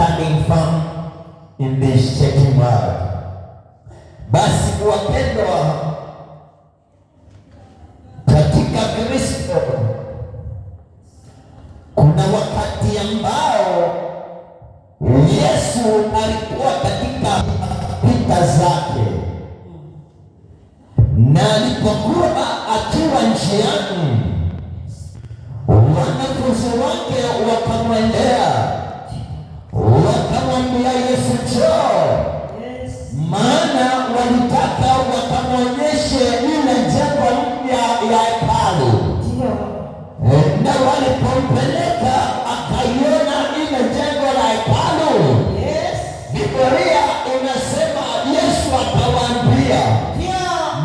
standing firm in this shaking world. Basi wapendwa katika Kristo, kuna wakati ambao Yesu alikuwa katika pita zake, na alipokuwa akiwa njiani, wanafunzi wake wakamwendea wakamwambia Yesu, njoo, maana walitaka wakamwonyeshe ile jengo mpya ya hekalu. Na walipompeleka akaiona ile jengo la hekalu, Biblia inasema Yesu akawaambia,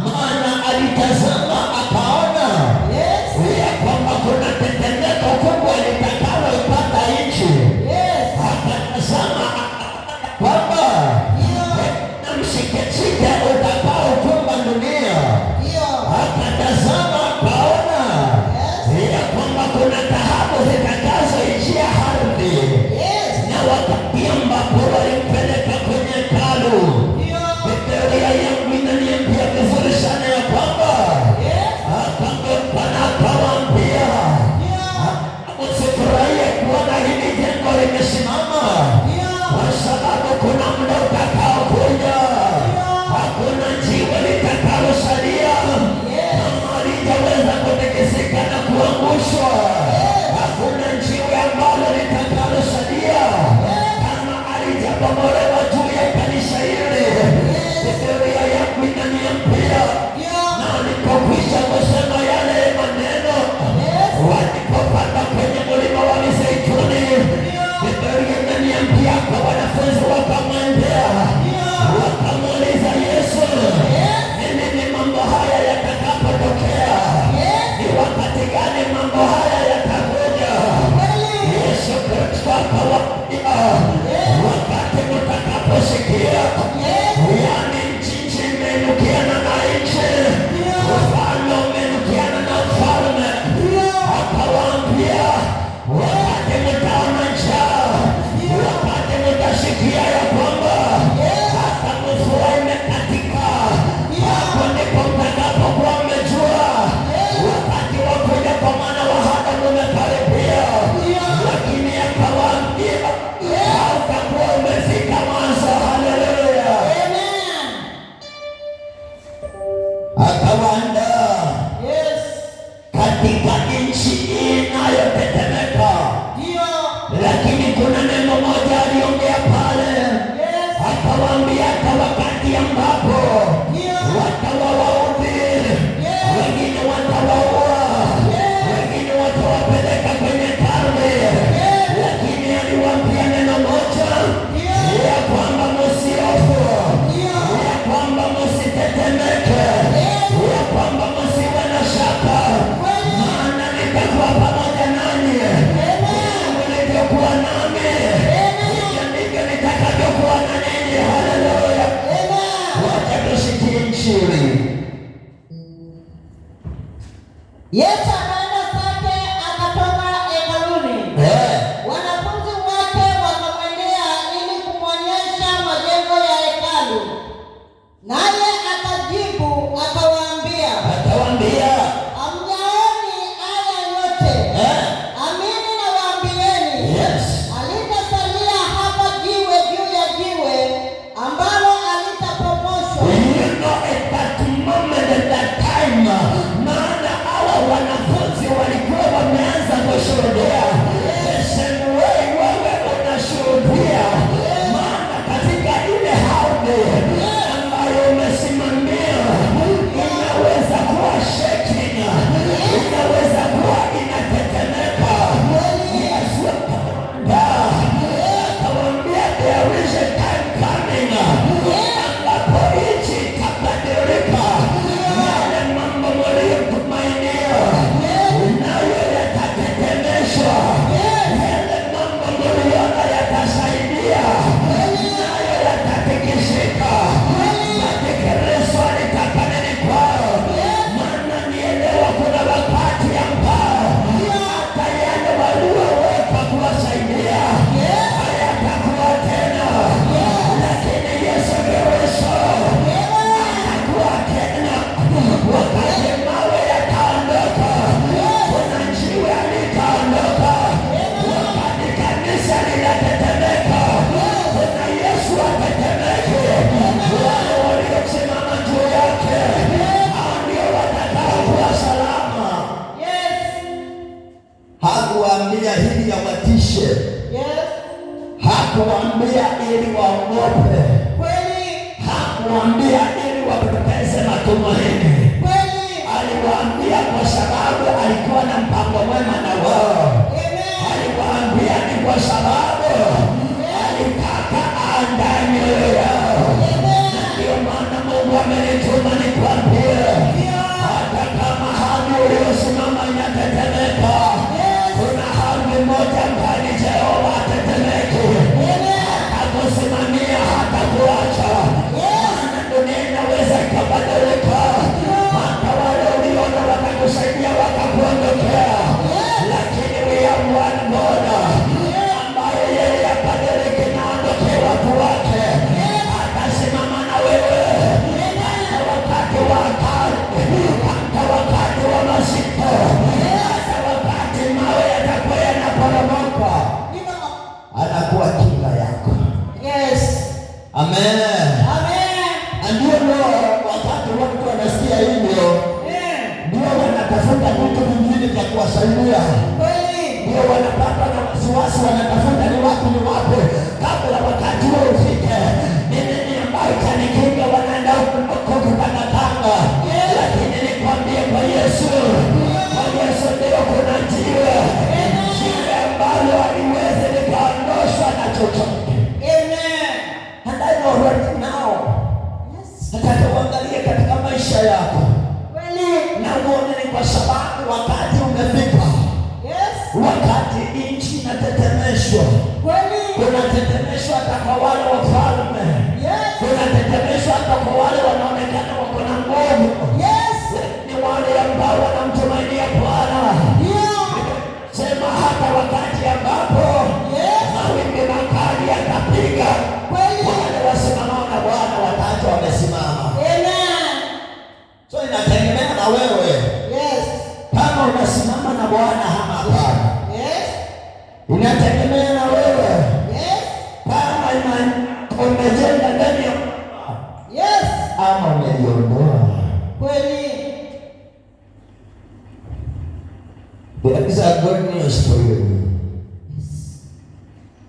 maana alitazama akaona ya kwamba kuna tetemeko kubwa litakalo ipata nchi. Akatazama kwamba na mshikeshike utakao kumba dunia. Akatazama akaona ya kwamba kuna taabu zitakazoijia ardhi, na wakati ambapo walimpeleka kwenye hekalu, Biblia yangu inaniambia vizuri sana ya kwamba akawaambia, msifurahie kuona hili jengo limesimama, kwa sababu kuna muda utakao kuja, hakuna jiwe litakalosalia kama halijaweza kutikisika na kuangushwa. Hakuna jiwe ambalo litakalosalia kama halijabomolewa juu ya kanisa hili. Biblia yangu inaniambia, na alipokwisha kusema yale maneno, walipopanda kwenye mlima wa Mizeituni, Biblia inaniambia kwa wanafunzi wakamwendea wakamuuliza Yesu, ni lini mambo haya yatakapotokea? Ni wakati gani mambo haya yatakuja? Yesu Kristo akawaambia, wakati mtakaposikia yaani nchi imeinukiana na nchi, ufalme umeinukiana na ufalme. Akawaambia, wakati mtaona njaa, wakati mtasikia ya kwamba hata mvua imekatika, hapo ndipo mtakapokuwa mmejua wakati wa kuja kwa Mwana wa Adamu umekaribia. Lakini akawaambia, hautakuwa umefika mwanzo. Haleluya! Akawaandaa katika nchi inayotetemeka. Lakini kuna neno moja aliongea pale, akawaambia, hata wakati ambapo watawaudhi, wengine watawaua, wengine watawapeleka kwenye karne, lakini aliwaambia neno moja, ya kwamba msiofu, ya kwamba msitetemeke, ya kwamba msiwe na shaka, maana nitakuwa pamoja nanyi. Nilivyokuwa nami, hivyo ndivyo nitakavyokuwa na ninyi. Haleluya! Wacha tusikie hakuambia ili waogope. Kweli. Hakuambia ili wapoteze matumaini. Kweli. Aliwaambia kwa sababu alikuwa na mpango mwema na wao. Aliwaambia ni kwa sababu alitaka aandae mioyo yao. Na ndio maana Mungu amenituma nikwambie, hata kama hali uliosimama inatetemeka, kuna hali moja mbali Jehova atetemeki. Hatakusimamia, hatakuacha. Maana dunia inaweza ikabadilika, hata wale uliona watakusaidia wakakuondokea, lakini we have one God ambaye yeye abadiliki na aondokee watu wake. Atasimama na wewe hata wakati wa hatari, hata wakati wa masiku, hata wakati mawe yatakuwa yanaporomoka, anakuwa kinga yako. Yes. Amen. Amen. Ndio wakati watu wanasikia hivyo, ndio wanatafuta vitu vingine vya kuwasaidia. Kweli. Ndio wanapata na wasiwasi, wanatafuta ni wapi kabla wakati huo ufike. Ni nini ambayo itanikinga? Wanaenda huko kutangatanga. Lakini nikwambie kwa Yesu ndio kuna njia ambalo haliwezi likaondoshwa na chochote. Amen. And I know right now, nataka uangalie katika maisha yako. Kweli. Na uone ni kwa sababu wakati umefika. Yes. Wakati nchi inatetemeshwa. Kweli. Kunatetemeshwa hata kwa wale wafalme. Yes. Kunatetemeshwa hata kwa wale wanaonekana wako na nguvu. Yes. Ni wale ambao wanamtumainia Bwana. Ndio. Sema hata wakati ambapo mawimbi makali yatapiga, wale wasimamao na Bwana wataachwa wamesimama. Amen. So inategemea na wewe. Yes. Kama unasimama na Bwana ama hapana. Yes. Inategemea na wewe. Yes. Kama umejenga ndani ya Yes. ama umeliondoa. Kweli. There is a good news for you.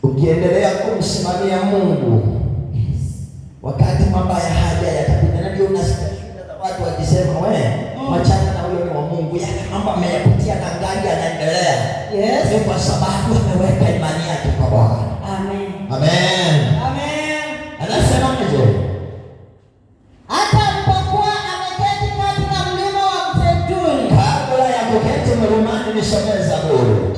Ukiendelea kumsimamia Mungu, wakati mabaya haja yatapita. Na ndio unasikia shuhuda za watu wakisema, machana na huyo ni wa Mungu, yale mambo ameyapitia na ngali anaendelea. Yes. Ni kwa sababu ameweka imani yake kwa Bwana. Amen. Amen. Amen. Anasema nje, hata alipokuwa ameketi katika mlima wa Mzeituni. kabla ya kuketi mlimani, nisomee Zaburi.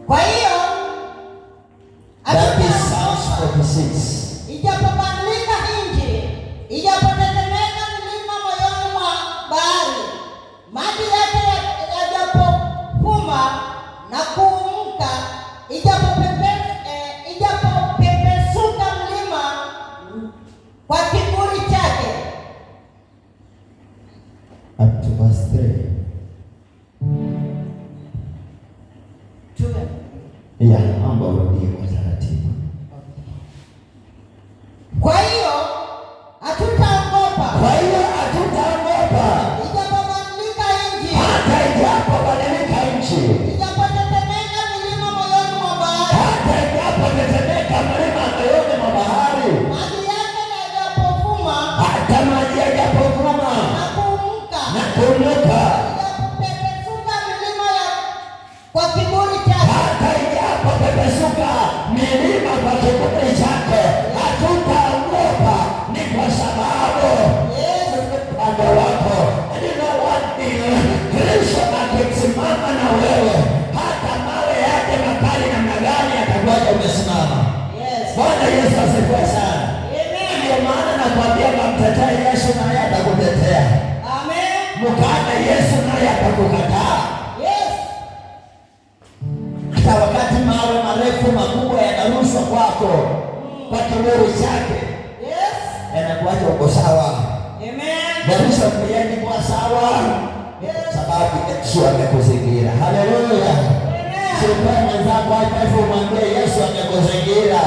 Kwa hiyo That is Psalms 46. ijapobadilika nchi, ijapotetemeka milima moyoni mwa bahari, maji yake yajapofuma na kuumka, ijapopepesuka mlima kwa kiburi chake. Up to verse 3. Yeah, naomba urudie kwa taratibu. Kwa hiyo hatutaogopa. Kwa hiyo hatutaogopa. Ijapobadilika nchi. Hata ijapobadilika nchi. Ijapotetemeka milima moyoni mwa bahari. Hata ijapotetemeka mlima moyoni mwa bahari. Maji yake yajapofuma. Hata maji yajapofuma. Na kuumuka. Na kuinuka. Ijapopepesuka milima kwa kiburi chake. Hata ijapopepesuka milima kwa kiburi chake, hatutaogopa. Ni kwa sababu upande wako. And you know what? Kristo akisimama na wewe, hata mawe yake makali namna gani atakuwa umesimama. Bwana Yesu asifiwe sana. Ndio maana nakwambia mtetee Yesu naye atakutetea. Amen. Mkana Yesu naye atakukataa. Hata wakati mawe marefu makubwa yanarushwa kwako kwa kiburi chake, yanakuacha uko sawa. Maisha yako kwa sawa sababu Yesu amekuzingira. Haleluya. Sio mwenzako hata mwambie Yesu amekuzingira.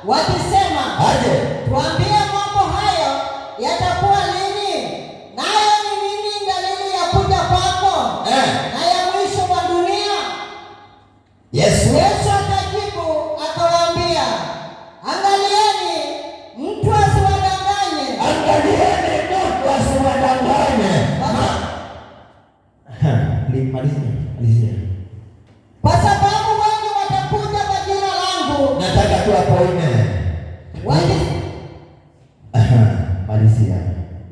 wakisema, aje, tuambie mambo hayo yatakuwa lini? Nayo ni nini dalili ya kuja kwako na ya mwisho wa dunia? Yesu akajibu akawaambia, angalieni mtu asiwadanganye. Angalieni mtu asiwadanganye. Malizia. Kwa sababu wengi watakuja kwa jina langu. Nataka tu hapo ine. Malizia.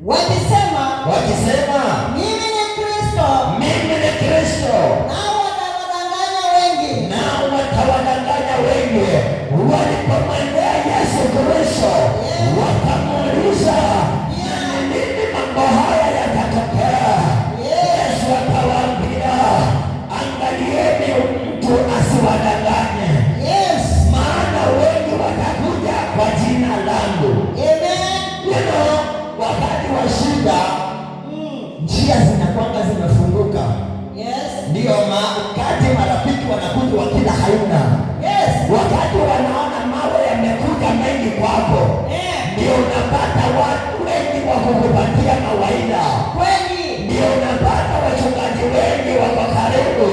Wakisema mimi ni Kristo. Nao watawadanganya wengi. Walipomwendea Yesu Kristo, wakamuuliza, ni lini mambo haya yatatokea? Yesu akawaambia, angalieni mtu asiwadanganye. Maana wengi watakuja kwa jina langu. Wakati wa shida, njia zinakwanga zimefunguka. Ndio wakati marafiki wanakuja wa kila aina. Wakati wanaona mawe yamekuja mengi kwako, ndio unapata watu wengi wa kukupatia mawaidha. Ndio unapata wachungaji wengi wako karibu.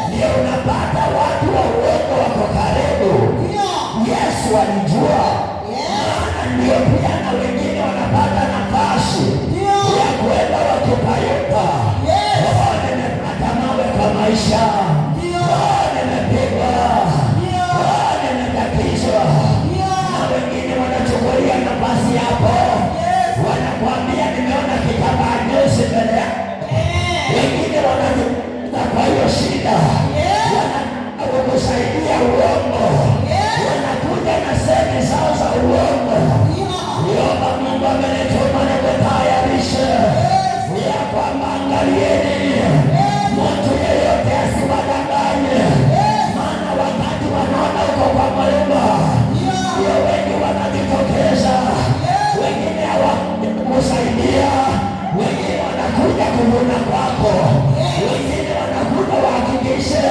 Ndio unapata watu wa uongo wako karibu. Yesu alijua, maana ndio pia na wengine wanapata nafasi ya kwenda wakipayuka. Nimepata mawe kwa maisha, nimepigwa, nimetatizwa, na wengine wanachukulia nafasi yako, wanakuambia nimeona kitambaa nyeusi mbele yako. Wengine wanazungumza kwa hiyo shida, wanakusaidia uongo, wanakuja na semi zao za uongo. Niomba Mungu amenituma nikutayarishe ya kwamba angalieni mtu yeyote asiwadanganye. Maana wakati wanaona uko kwa mlima, ndio wengi wanajitokeza. Wengine hawakusaidia, wengine wanakuja kuvuna kwako, wengine wanakuja wahakikishe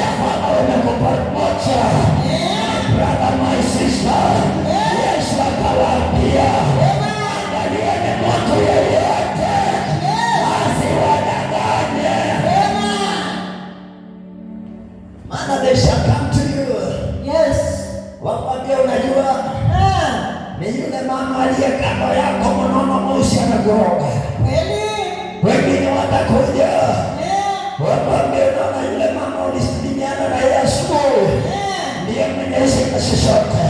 ya kwamba umekupromocha. Brother, my sister, Yesu akawaambia, angalieni mtu yeyote asiwadanganye. Maana they shall come to you. Wakwambia, unajua ni yule mama aliye kando yako mnono moshi anakoroga. Wengine watakuja wakwambia, unaona yule mama ulisalimiana na Yesu ndiye mwenye shida chochote.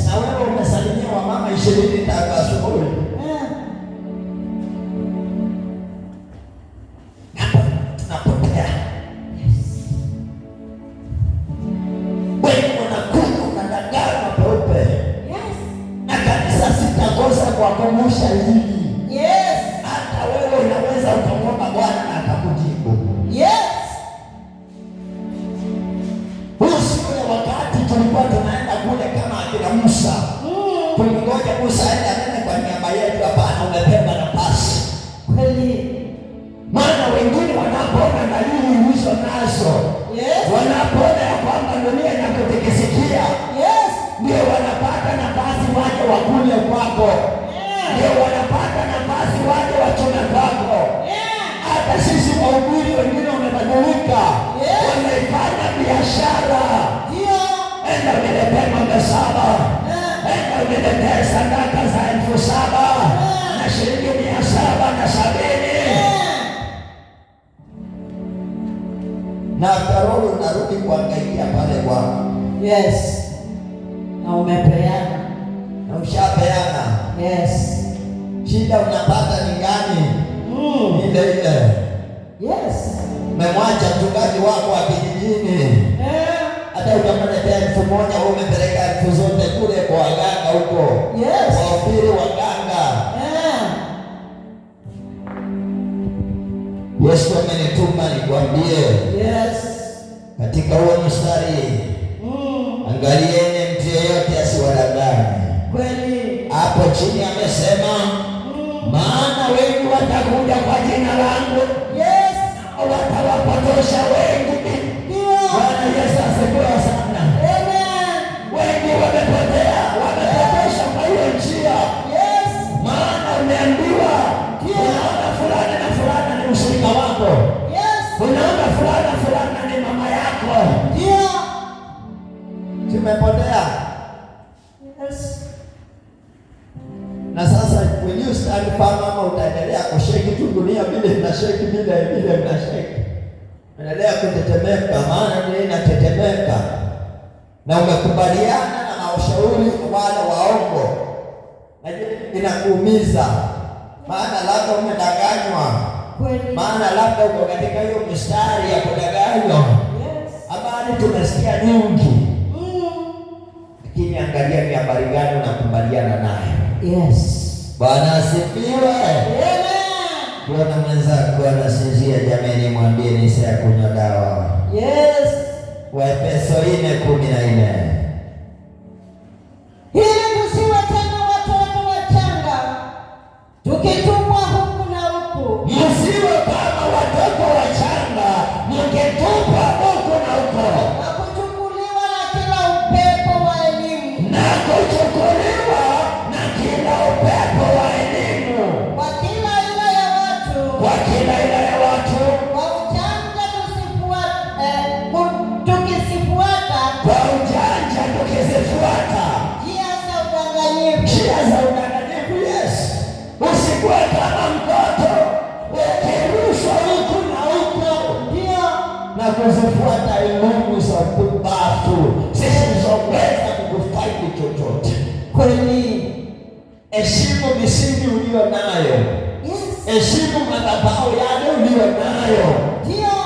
Na wewe umesalimia wamama 20 tangu asubuhi. Hapa tunapotea. Wengi wanakuja unadanganywa peupe. Na kanisa sitakosa kuwakumbusha hili. Hata wewe unaweza ukamwomba Bwana na akakujibu. Usiwe wakati tulikuwa tunaenda kule kama akina Musa. Tulingoja Musa aende anene kwa niaba yetu. Hapana, umepewa nafasi. Maana wengine wanapoona dalili hizo nazo, wanapoona ya kwamba dunia inakutikisikia, ndio wanapata nafasi waje wakuje kwako. Ndio wanapata nafasi waje wachume kwako. Hata sisi wahubiri wengine wamebadilika, wanaifanya biashara. Enda uniletee ng'ombe 7, enda uniletee sadaka za 7,000 na shilingi 770. Na karoro unarudi kuangaikia pale Bwana. Na umepeana. Na ushapeana. Shida unapata ni gani? Ile. Umemwacha mchungaji wako wa kijijini. Hata utamletea 1,000, wewe umepeleka 1,000 zote kule kwa waganga huko. Wahubiri waganga. Yesu amenituma nikwambie. Katika huo mstari, angalieni mtu yeyote asiwadanganye. Hapo chini amesema, maana wengi watakuja kwa jina langu, watawapotosha wengi. Bwana Yesu asifiwe sana. Wengi mfano ama utaendelea kusheki tu dunia vile inasheki vile inasheki. Endelea kutetemeka, maana ndio inatetemeka. Na umekubaliana na ushauri wale waongo. Najua inakuumiza. Maana labda umedanganywa. Maana labda uko katika hiyo mstari ya kudanganywa. Habari tumesikia nyingi. Lakini angalia ni habari gani unakubaliana nayo. Yes. Bwana asifiwe. Amen. Bwana mwenzako anasinzia, jameni, mwambie ni saa ya kunywa dawa. Yes. Waefeso 4:14. Ili tusiwe tena watoto wachanga, tukitupwa huku na huku. Msiwe kama watoto wachanga, mkitupwa huku na huko. Na kuchukuliwa na kila upepo wa elimu. Na kuchukuliwa na kila upepo wa elimu. Kwa kila aina ya watu. Kwa kila aina ya watu. Kwa ujanja tukisifuata. Kwa ujanja tukizifuata. Njia za udanganyifu. Njia za udanganyifu, yes. Usikuwe kama mtoto ukirushwa huku na huko. Ndio. Na kuzifuata elimu za pumbavu zisizoweza kukufaidi chochote. Kweli. Heshimu misingi uliyo nayo. Yes. Heshimu madhabahu yale uliyo nayo. Ndio.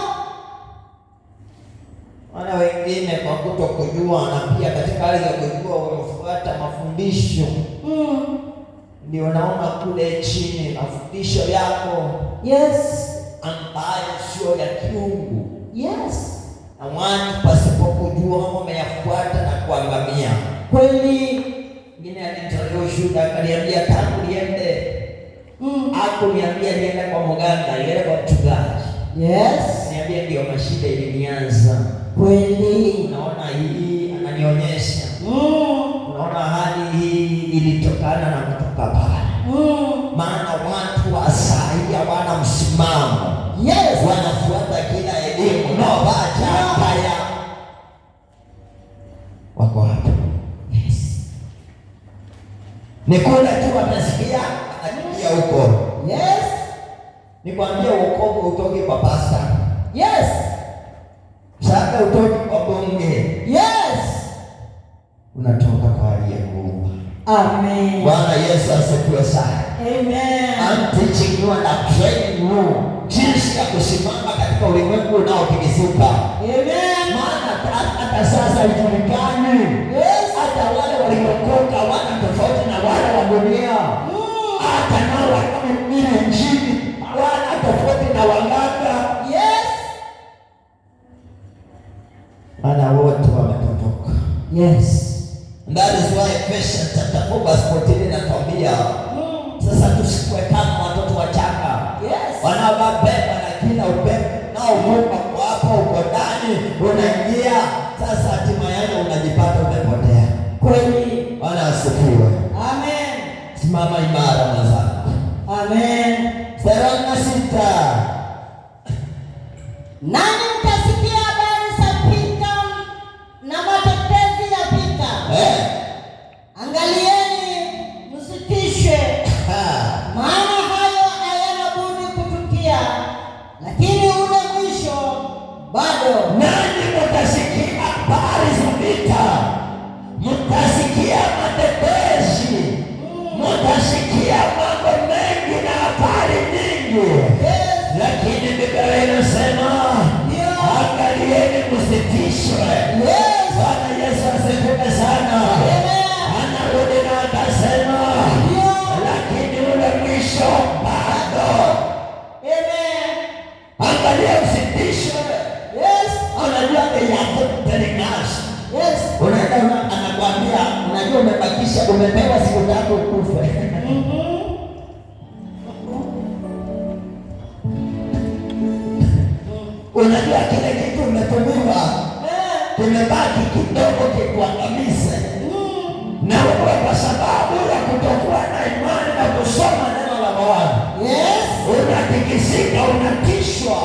Wana wengine kwa kutokujua na pia katika hali ya kujua wamefuata mafundisho. Ndio naona kule chini mafundisho yako. Yes. Ambayo sio ya kiungu. Yes. Na watu pasipokujua wameyafuata na kuangamia. Kweli. Mwingine alinitolea ushuhuda akaniambia tangu niende. Hakuniambia niende kwa mganga, niende kwa mchungaji. Yes. Niambia ndio mashida ilinianza. Kweli. Unaona hii ananionyesha. Unaona hali hii ilitokana na kutoka pale. Maana watu wa saa hii hawana msimamo. Yes. Wanafuata kila elimu. No, bacha haya. Wako hapa. Yes. Ni kule tu watasikia anakimbia huko. Yes. Nikwambia wokovu utoke kwa pasta. Yes. Sasa utoke kwa bunge. Yes. Unatoka kwa aliyekuumba. Amen. Bwana Yesu asifiwe sana. Amen. I'm teaching you and I'm training you jinsi ya kusimama katika ulimwengu unaotikisika. Amen. Maana hata sasa haijulikani. Yes. Hata wale waliokoka wana tofauti na wale wa dunia. Hata nao wanaohubiri Injili wana tofauti na waganga. Yes. Maana wote wamepotoka. Yes. That is why Ephesians chapter 4:14 inatuambia sasa tusikuwe kama watoto wachanga. Yes. Wanaobeba na kila upepo nao Mungu hapo uko ndani unaingia. Sasa hatima yake unajipata umepotea. Kweli. Bwana asifiwe. Amen. Simama imara mwenzangu. Amen. 36. Nani mtasikia habari za vita na matetezi ya vita? Angalieni msitishwe. Maana hayo hayana budi kutukia, lakini ule mwisho bado. Nani mtasikia habari za vita? Mtasikia matetezi. Mtasikia mambo mengi na habari nyingi. Lakini Biblia inasema angalieni msitishwe. Bwana Yesu asifiwe sana. Anarudi na akasema lakini ule mwisho bado. Angalia usitishwe. Unajua yako telinasi. Unaenda anakuambia unajua umebakisha umepewa siku 3 ukufe. Unajua kile kitu umetumiwa kimebaki kidogo kikuangamize. Na wewe kwa sababu ya kutokuwa na imani na kusoma neno la Bwana. Unatikisika, unatishwa.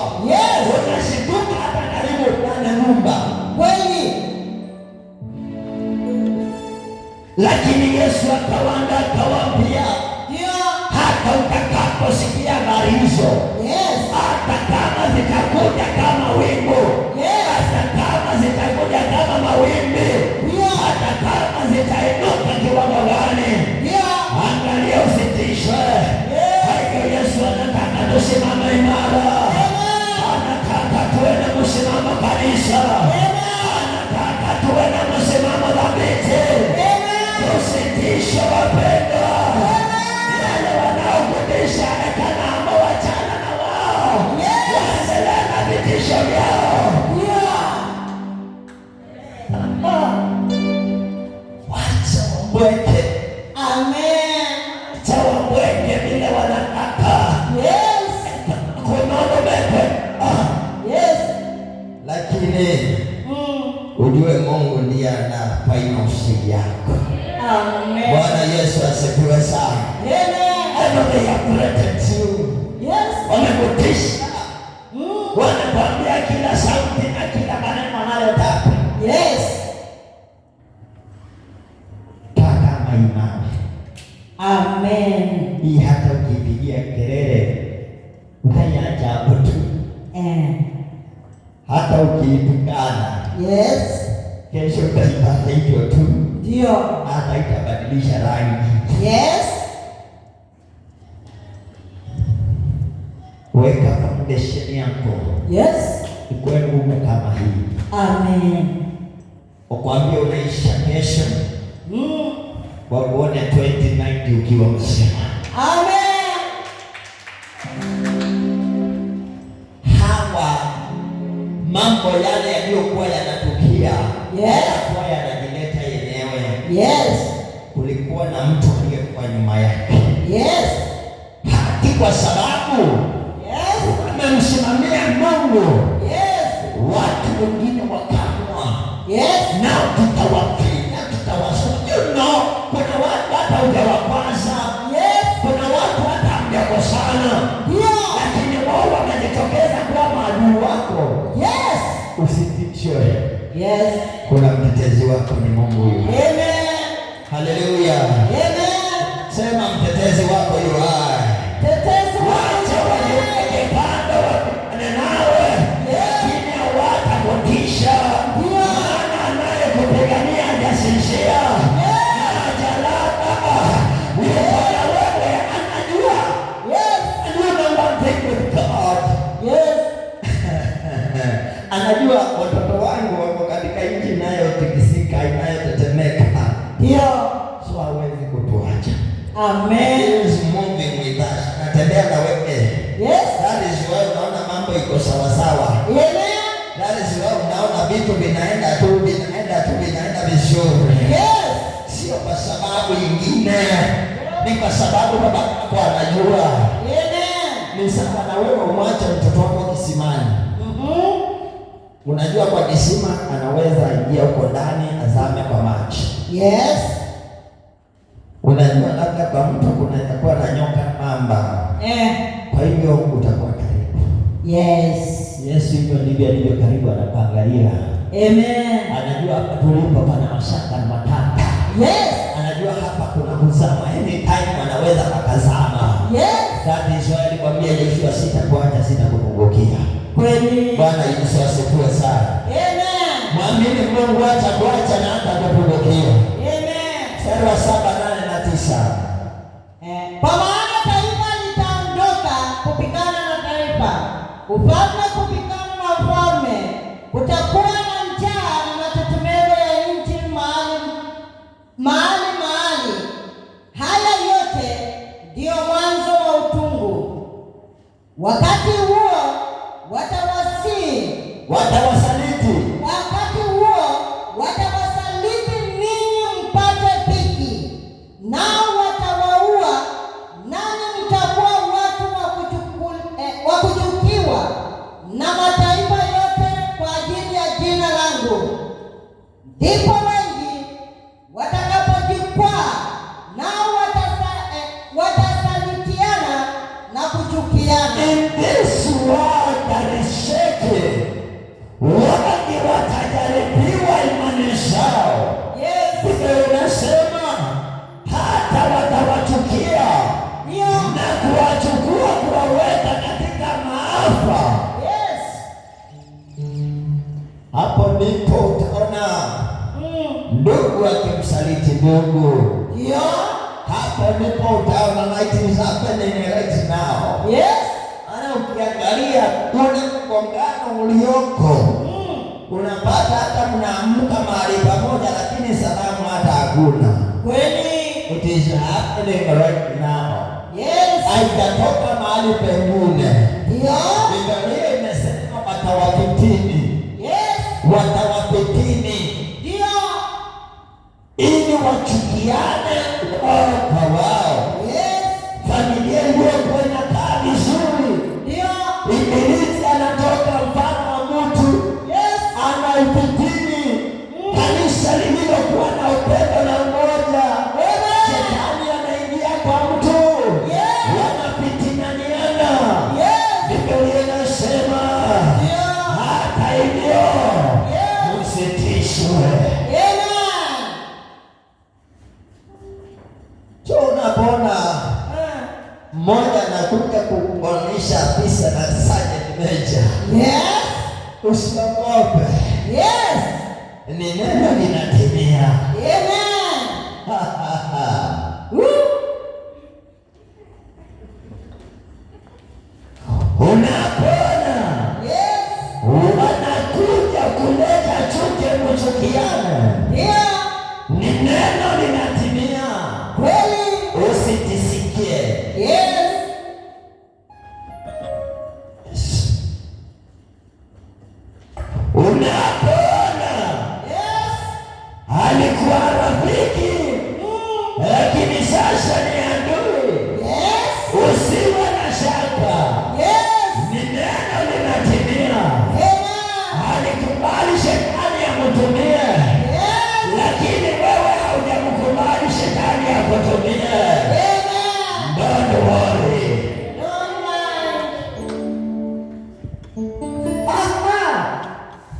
Unashituka hata karibu ndani nyumba. Kweli. Lakini Yesu akawaambia hata lakini ujue Mungu ndiye anafaina usiri yako. Amen. Bwana Yesu asifiwe sana. Amen. I know they have threatened you. Yes. Wamekutisha. Wanakwambia kila sauti na kila maneno wanayotaka. Yes. Taka imani. Amen. Hii hata ukipigia kelele utaiacha tu. Hata ukiitukana. Yes. Kesho utaipata hivyo tu. Ndio. Hata itabadilisha rangi. Yes. Weka foundation yako. Yes. Ikuwe ngumu kama hii. Amen. Ukwambia unaisha kesho. Wakuone 2090 ukiwa mzima. Amen. Hawa mambo yale yaliyokuwa yanatukia, yalikuwa yanajileta yenyewe. Yes. Kulikuwa na mtu aliyekuwa nyuma yake. Yes. Hati kwa sababu amemsimamia Mungu. Yes. Watu wengine wakaamua. Yes. Nao tutawapiga, tutawasumbua. You know, kuna watu hata hujawakwaza. Yes. Kuna watu hata hamjakosana. Ndio. Lakini wao wamejitokeza kuwa maadui wako. Yes. Usitishwe. Yes. Kuna mtetezi wako ni Mungu huyu. Amen. Haleluya. Amen. Sema mtetezi wako yu hai. Tetezi Wacha waliokeke kando wapigane nawe. Lakini hawatakutisha. Maana anayekupigania hajasinzia. Na hajalala. Yuko na wewe, anajua. Yes. And you know one thing with God. Yes. Anajua watoto wangu wako katika nchi inayotikisika, inayotetemeka. Ndio. So hawezi kutuacha. Amen. He is moving with us. Natembea na wewe. Yes. That is why unaona mambo iko sawa sawa. Amen. That is why unaona vitu vinaenda vizuri. Yes. Sio kwa sababu nyingine. Ni kwa sababu baba yako anajua. Amen. Ni sawa na wewe umwache mtoto wako kisimani. Unajua kwa kisima anaweza ingia huko ndani azame kwa maji. Yes. Unajua labda kwa mtu kunaweza kuwa na nyoka mamba. Kwa hivyo utakuwa karibu. Yes. Yesu hivyo ndivyo alivyo karibu, anakuangalia. Amen. Anajua hapa tulipo pana mashaka na matata. Yes. Anajua hapa kuna kuzama, anytime anaweza akazama. Yes. That is why alikwambia Yoshua, sitakuacha, sitakupungukia. Kweli. Bwana Yesu asifiwe sana. Amen. Mwamini Mungu, acha kuacha na hata kupungukia. Amen. Mstari wa 7, 8 na 9. Kwa maana taifa litaondoka kupigana na taifa, ufalme kupigana na ufalme. Kutakuwa na njaa na matetemeko ya nchi mahali. Haya yote ndiyo mwanzo wa utungu. Wakati huo watawasaliti ninyi mpate dhiki, nao watawaua, nanyi mtakuwa watu wa kuchukiwa na mataifa yote kwa ajili ya jina langu. Ndipo wengi watakapojikwaa, nao watasalitiana na kuchukiana. In this world that is shaking, wengi watajaribiwa imani zao. Yes. Biblia inasema hata watawachukia na kuwachukua kuwaweka katika maafa. Yes. Hapo ndipo utaona ndugu akimsaliti ndugu. Ndio. Hapo ndipo utaona it is happening right now. Yes. Ana ukiangalia kuna mgongano ulioko. Unapata hata mnaamka mahali pamoja lakini salamu hata hakuna. Kweli. It is happening right now. Yes. Haijatoka mahali pengine. Ndio. Biblia imesema watawafitini. Yes. Watawafitini. Ndio. Ili wachukiane wao kwa wao. Yes. Familia iliyokuwa inakaa vizuri. Ndio. Ibilisi anatoka mfano wa mtu. Yes. ufitini, kanisa lililokuwa na upendo na umoja, shetani anaingia kwa mtu, wanafitinaniana. Biblia inasema hata hivyo msitishwe. Unapona mmoja anakuja kukuonyesha afisa na sergeant major, usiogope. Ni neno linatimia. Unapona wanakuja kuleta chuki, mchukiane. Ni neno linatimia. Usitisikie. Unapona alikuwa rafiki, lakini sasa ni adui. Usiwe na shaka. Ni neno linatimia. Alikubali shetani amtumie, lakini wewe haujamkubali shetani akutumie. Don't worry.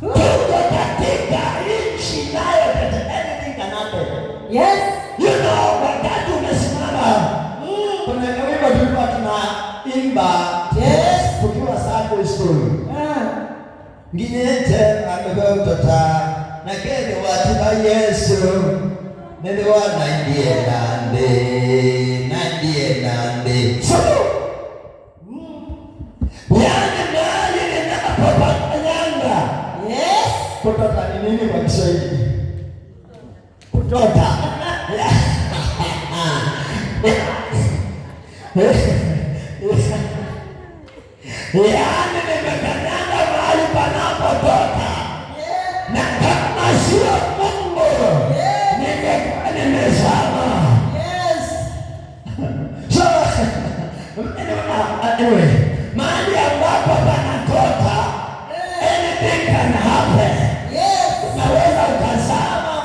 Tuko katika nchi nayo anything can happen. You know, wakati umesimama, kuna wimbo tulikuwa tunaimba tukiwa Sunday school. Nginete amegotota na kende watiba Yesu nende wana ndiye nande. So yani nani ninapopanyanga. Kutota ni nini kwa Kiswahili? Kutota. Yani nimekanyanga mahali panapotota. Na kama sio Mungu ningekuwa nimezama. So anyway, mahali ambapo panatota, anything can happen. Naweza ukazama.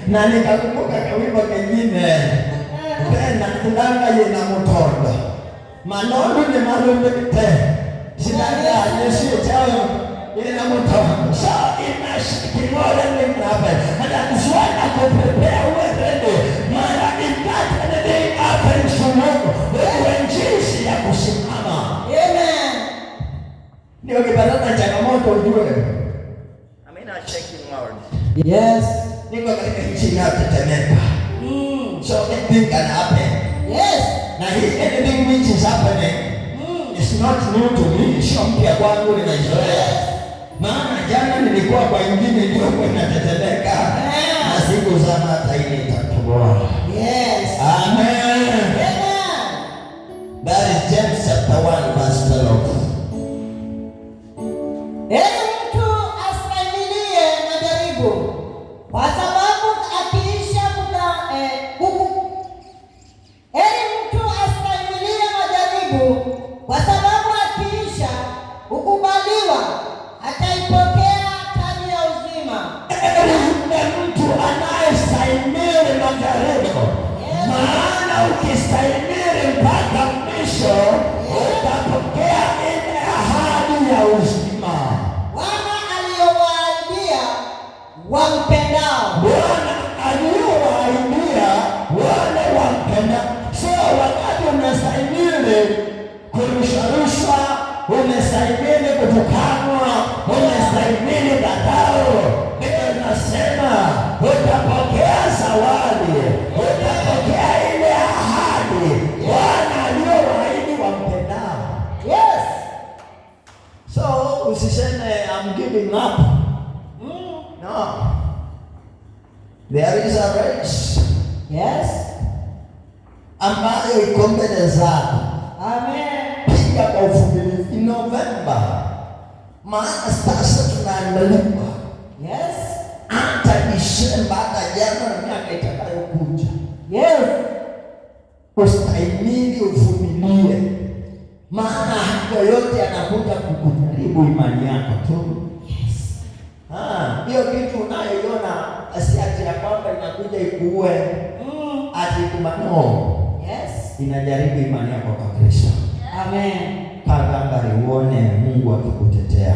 Na nikakumbuka kawimbo kengine, tena kulanga yena mutondo manondo ni malumbe sinanga Yesu chao yena mutondo. So inashikimoja ni happen, and that's why I could prepare with it. Mara impata the day happens to you when Jesus ya kusimama. Ndio kipata changamoto ujue. Shaking world. Niko katika nchi ya tetemeka. So anything can happen. Na hii anything which is happening is not new to me. Sio mpya kwangu, ninaizoea. Maana jana nilikuwa kwa ingine ndio kwa inatetemeka. Na siku sana hata ile itatoboa. Amen. That is James chapter 1 verse 12. Kwa sababu akiisha kukubaliwa ataipokea taji ya uzima. Mtu anayestahimili majaribu, maana ukistahimili mpaka mwisho utapokea ile ahadi ya uzima. Bwana aliyowaahidia wampendao. Bwana aliyowaahidia wale wampendao. Sio wakati unastahimili kurusharushwa, unastahimili kutukanwa, unastahimili dharau. Biblia inasema utapokea zawadi, utapokea ile ahadi Bwana aliyowaahidi wampendao. So usiseme I'm giving up. No. There is a race. Ambayo iko mbele zako. Piga kwa uvumilivu. In November, maana sasa tunaandaliwa. Hata Disemba, hata Januari, miaka itakayokuja. Ustahimili, uvumilie. Maana yote anakuja kukujaribu. kujaribu imani yako tu. Hiyo kitu unayoiona asiati ya kwamba inakuja ikuue ati kumano. Inajaribu imani yako kwa Kristo. Amen. Kagangari uone Mungu akikutetea.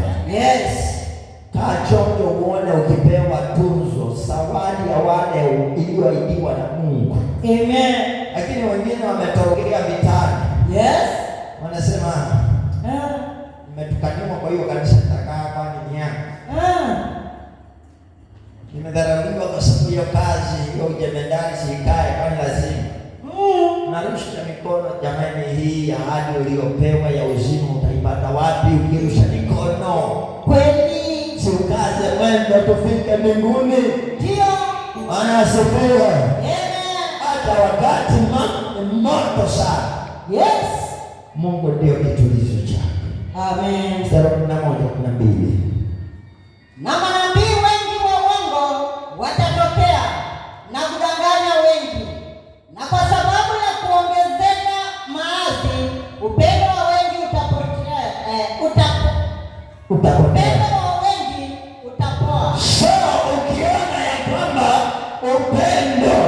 Kaa chonjo uone ukipewa tunzo, zawadi ya wale iliyoahidiwa na Mungu. Amen. Lakini wengine wametorokea vitani. Wanasema nimetukaniwa kwa hiyo kanisa nitakaa hapa ni yangu. Nimedharauliwa kwa sababu hiyo kazi, hiyo ujemedari siikae kwani lazima. Narusha mikono, jamani, hii ahadi uliyopewa ya uzima utaipata wapi ukirusha mikono? Kweli. Si ukaze mwendo tufike mbinguni. Ndio. Maana asifiwe. Hata wakati moto sana. Mungu ndio kitulizo chako. Amen. Mstari 11-12. Na manabii wengi wa uongo watatokea na kudanganya wengi, na kwa sababu ya kuongezeka maasi, upendo wa wengi utapotea. Upendo wa wengi utapoa. So ukiona ya kwamba upendo,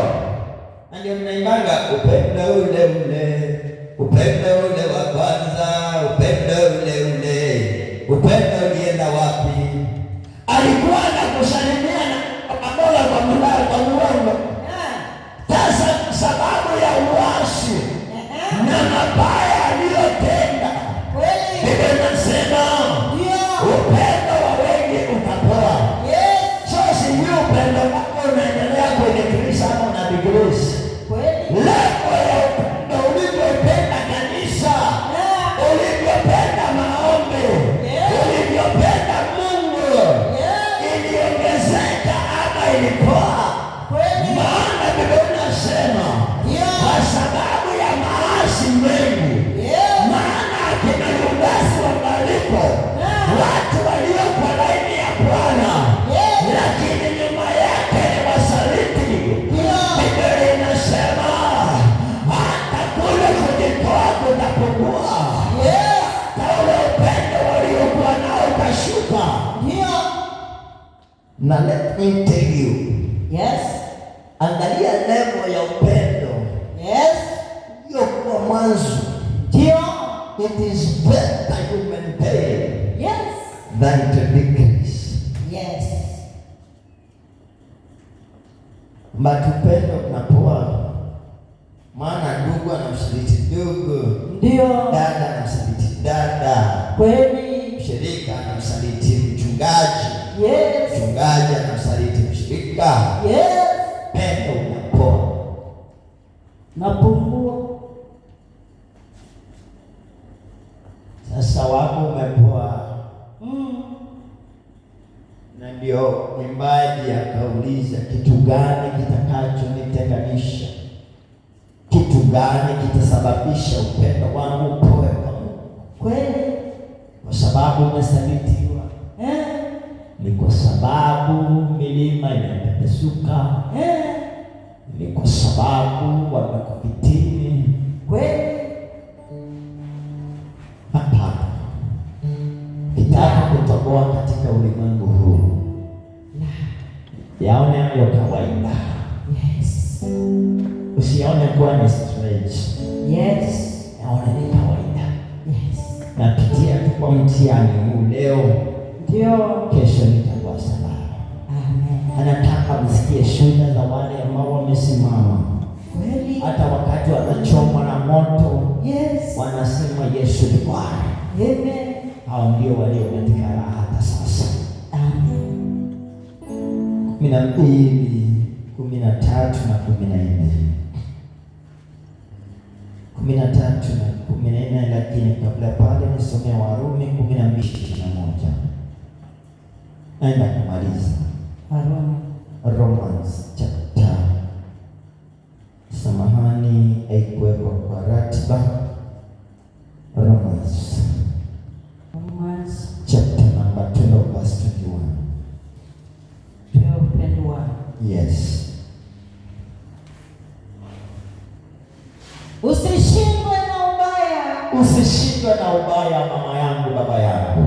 na ndio mnaimanga upendo ule ule, upendo ule wa kwanza, upendo ule ule. Upendo ulienda wapi? Alikuwa anakusalimia na pamoja kwa mlao kwa uongo. Sasa sababu ya uasi na mabaya aliyotenda, Biblia inasema upendo wa wengi utapoa. Sasa si upendo wako unaendelea kwenye Kristo ama unabigrisi. Lengo ya upendo ulivyopenda kanisa, ulivyopenda maombi, ulivyopenda Mungu, iliongezeka ama ilipoa? Maana Biblia inasema kwa sababu ya maasi mengi, maana akina Yudasi wangalipo watu waliokuwa laini ya Bwana, lakini nyuma yake ni wasaliti. Biblia inasema hata kule kujitoa kutapungua, hata ule upendo waliokuwa nao ukashuka. Na let me tell you, angalia level ya upendo. Hiyo kwa mwanzo. It is better to maintain than to decrease. But upendo unapoa, maana ndugu anamsaliti ndugu, dada anamsaliti dada, mshirika anamsaliti mchungaji, mchungaji anamsaliti mshirika. Pendo unapoa, napungua. Sasa wako umepoa. Na ndio mwimbaji akauliza, kitu gani kitakachonitenganisha? Kitu gani kitasababisha upendo wangu upoe kwa Mungu? Kwa sababu umesalitiwa. Ni kwa sababu milima inapepesuka. Ni kwa sababu wamekupitini. Hapana. Kitaka kutoboa katika ulimwengu huu, yaone hayo kawaida. Usione kuwa ni strange. Yaone ni kawaida. Napitia tu kwa mtihani huu leo, kesho nitakuwa salama. Anataka msikie shuhuda za wale ambao wamesimama, hata wakati wanachomwa na moto, wanasema Yesu ni Bwana. Hao ndio walio katika raha hata sasa. 12, 13 na 14. 13 na 14, lakini kabla pale nisomea Warumi 12:21. Naenda kumaliza. Romans chapter. Samahani, haikuwekwa kwa ratiba. Romans chapter number 12 verse 21. Yes. Usishindwe na ubaya. Usishindwe na ubaya, mama yangu, baba yangu.